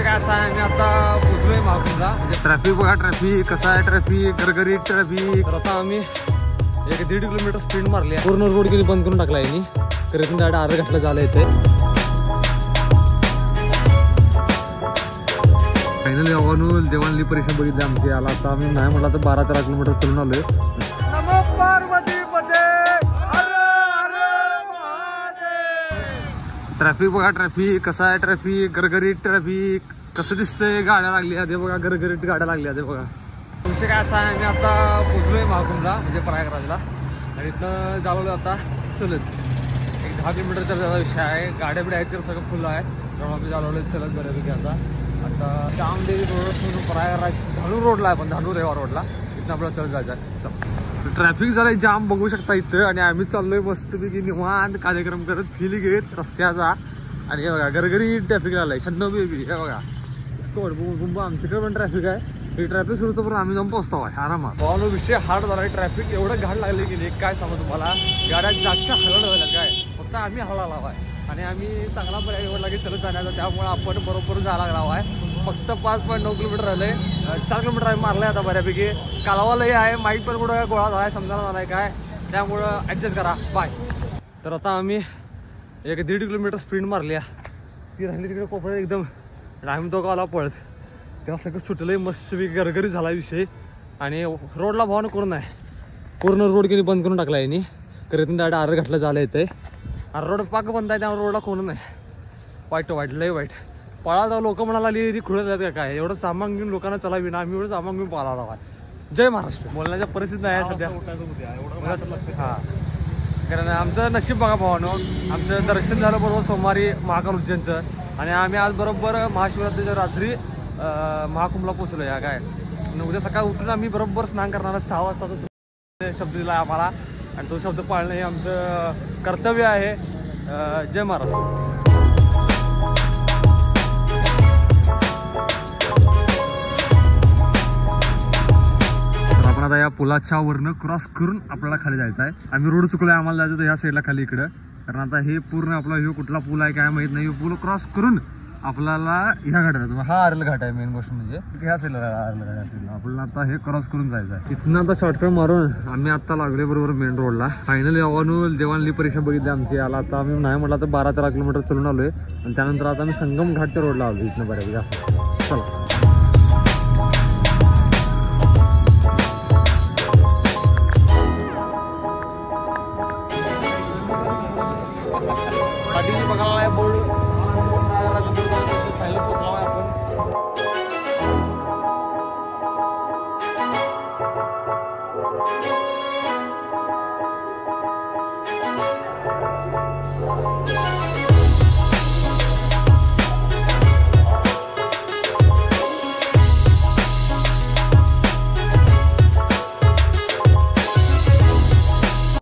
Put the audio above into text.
विषय काय असा आहे, मी आता पोहोचलोय महाकुंभला. म्हणजे ट्रॅफिक बघा, ट्रॅफिक कसा आहे, ट्रॅफिक गरगरीत ट्रॅफिक. तर आता आम्ही 1-1.5 किलोमीटर स्पीड मारली आहे. पूर्ण रोड किती बंद करून टाकला आहे. करेक्ट डायरेक्ट अर्ध घातला झालं येते. फायनली आव्हानूल देवाणली परीक्षा बघितली आमची. आला आता आम्ही नाही म्हटलं तर 12-13 किलोमीटर चलून आलोय. ट्रॅफिक बघा, ट्रॅफिक कसा आहे, ट्रॅफिक गरगरीत ट्रॅफिक. कसं दिसतंय, गाड्या लागल्या ते बघा, गरगरीत गाड्या लागल्या ते बघा. विषय काय असा आहे, मी आता पोहोचलोय महाकुंभला म्हणजे प्रयागराजला. आणि इथनं जाळवलं आता चलत 10 किलोमीटरचा विषय आहे. गाड्या बिड्या आहेत तर सगळं फुल आहे. त्यामुळे आम्ही जाळवलं चलत बऱ्यापैकी. आता श्यामदेवी रोड म्हणून प्रयागराज धानूर रोडला आहे, पण धानूर रेवा रोडला इथं आपल्याला चलत जायचं आहे. ट्रॅफिक झालंय जाम बघू शकता इथं. आणि आम्ही चाललोय मस्तपैकी निवांत कार्यक्रम करत, फील घेत रस्त्याचा. आणि हे बघा गरगरी ट्रॅफिक आलाय 96 बेबी. हे बघा आमच्याकडे पण ट्रॅफिक आहे. हे ट्रॅफिक सुरू होतं पण आम्ही जाऊन पोहोचतो आहे आरामात. भावानो विषय हार्ड झाला आहे. ट्रॅफिक एवढं घाट लागले की नाही काय सांगू तुम्हाला. गाड्या जागच्या हलत व्हायला काय, फक्त आम्ही हळा लावाय आणि आम्ही चांगला पर्याय निवडला की चलत जाण्याचा. त्यामुळे आपण बरोबर जायला लागला आहे. फक्त 5.9 किलोमीटर राहिले. 4 किलोमीटर आम्ही मारले आता बऱ्यापैकी. कालवालाही आहे, माईक पण कुठं गोळा झालाय समजायला झालाय काय, त्यामुळं ॲडजस्ट करा बाय. तर आता आम्ही 1-1.5 किलोमीटर स्पीड मारली आहे. ती राहिली तिकडे कोपऱ्यात एकदम. आम्ही तो गावाला पळत तेव्हा सगळं सुटलंय मस्त गरगरी झाला विषय. आणि रोडला भावना करून आहे, पूर्ण रोड किती बंद करून टाकला आहे. करीत डायरेक्ट अर्ध घातलं झालं येते. आणि रोड पाक बंद आहे, त्यामुळे रोडला कोण नाही. वाईट लय वाईट. पळा लोक म्हणाला लिहिरी खुळत जात का काय, एवढं सामान घेऊन लोकांना चलावी ना. आम्ही एवढं सामान घेऊन पळाला हवा. जय महाराष्ट्र. बोलण्याच्या परिस्थिती नाही आहे सध्या. हां, कारण आमचं नशीब बघा भावानो. आमचं दर्शन झालं बरोबर सोमवारी महाकाल उज्जैनचं. आणि आम्ही आज बरोबर महाशिवरात्रीच्या रात्री महाकुंभला पोहोचलो. या काय उद्या सकाळी उठून आम्ही बरोबर स्नान करणार 6 वाजता शब्द दिला आम्हाला. आणि तो शब्द पाळणं हे आमचं कर्तव्य आहे. जय महाराष्ट्र. आपण आता या पुलाच्या वरनं क्रॉस करून आपल्याला खाली जायचं आहे. आम्ही रोड चुकलोय, आम्हाला जायचं होतं ह्या साईडला खाली इकडं. कारण आता हे पूर्ण आपला हे कुठला पूल आहे काय माहित नाही. पूल क्रॉस करून आपल्याला ह्या घाटात जातो. हा आरल घाट आहे मेन गोष्ट म्हणजे ह्या साईडला आरल घाट. आपल्याला आता हे क्रॉस करून जायचं आहे. इथनं आता शॉर्टकट मारून आम्ही आता लागले बरोबर मेन रोडला. फायनली आव्हानूल देवाणली परीक्षा बघितली आमची. आला आता आम्ही नाही म्हटलं तर 12-13 किलोमीटर चलून आलोय. आणि त्यानंतर आता आम्ही संगम घाटच्या रोडला आलो. इथनं बऱ्यापैकी असं चला.